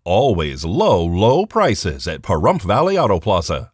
Always low prices at Pahrump Valley Auto Plaza.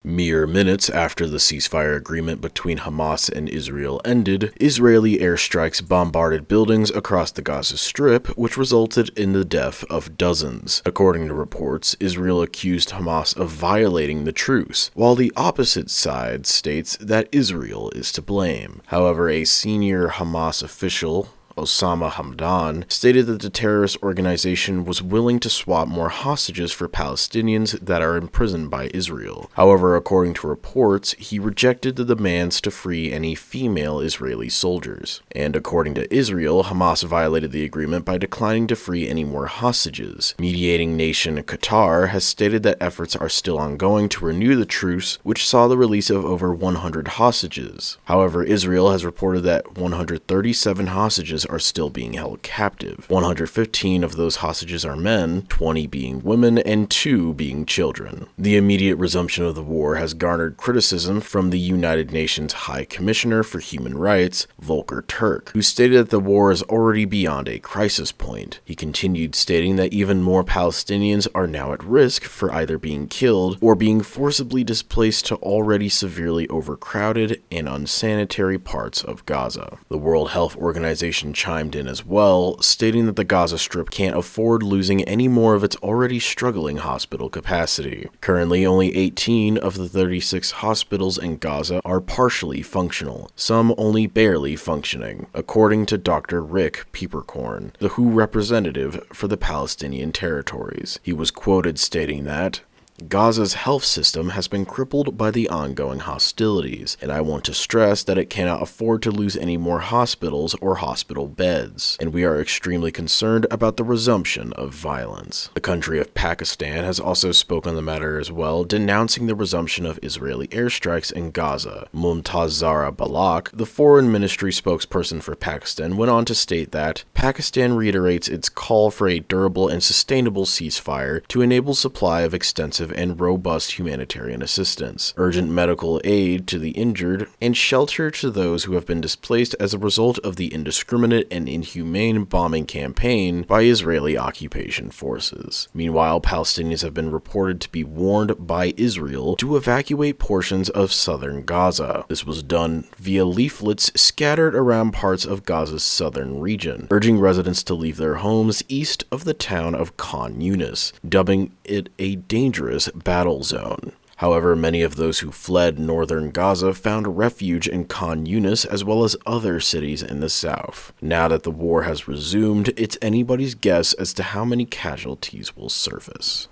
Mere minutes after the ceasefire agreement between Hamas and Israel ended, Israeli airstrikes bombarded buildings across the Gaza Strip, which resulted in the death of dozens. According to reports, Israel accused Hamas of violating the truce, while the opposite side states that Israel is to blame. However, a senior Hamas official, Osama Hamdan, stated that the terrorist organization was willing to swap more hostages for Palestinians that are imprisoned by Israel. However, according to reports, he rejected the demands to free any female Israeli soldiers. And according to Israel, Hamas violated the agreement by declining to free any more hostages. Mediating nation Qatar has stated that efforts are still ongoing to renew the truce, which saw the release of over 100 hostages. However, Israel has reported that 137 hostages are still being held captive. 115 of those hostages are men, 20 being women, and 2 being children. The immediate resumption of the war has garnered criticism from the United Nations High Commissioner for Human Rights, Volker Turk, who stated that the war is already beyond a crisis point. He continued stating that even more Palestinians are now at risk for either being killed or being forcibly displaced to already severely overcrowded and unsanitary parts of Gaza. The World Health Organization chimed in as well, stating that the Gaza Strip can't afford losing any more of its already struggling hospital capacity. Currently, only 18 of the 36 hospitals in Gaza are partially functional, some only barely functioning, according to Dr. Rick Peeperkorn, the WHO representative for the Palestinian territories. He was quoted stating that, "Gaza's health system has been crippled by the ongoing hostilities, and I want to stress that it cannot afford to lose any more hospitals or hospital beds, and we are extremely concerned about the resumption of violence." The country of Pakistan has also spoken on the matter as well, denouncing the resumption of Israeli airstrikes in Gaza. Mumtaz Zahra Balak, the foreign ministry spokesperson for Pakistan, went on to state that Pakistan reiterates its call for a durable and sustainable ceasefire to enable supply of extensive and robust humanitarian assistance, urgent medical aid to the injured, and shelter to those who have been displaced as a result of the indiscriminate and inhumane bombing campaign by Israeli occupation forces. Meanwhile, Palestinians have been reported to be warned by Israel to evacuate portions of southern Gaza. This was done via leaflets scattered around parts of Gaza's southern region, urging residents to leave their homes east of the town of Khan Yunis, dubbing it a dangerous battle zone. However, many of those who fled northern Gaza found refuge in Khan Yunis as well as other cities in the south. Now that the war has resumed, it's anybody's guess as to how many casualties will surface.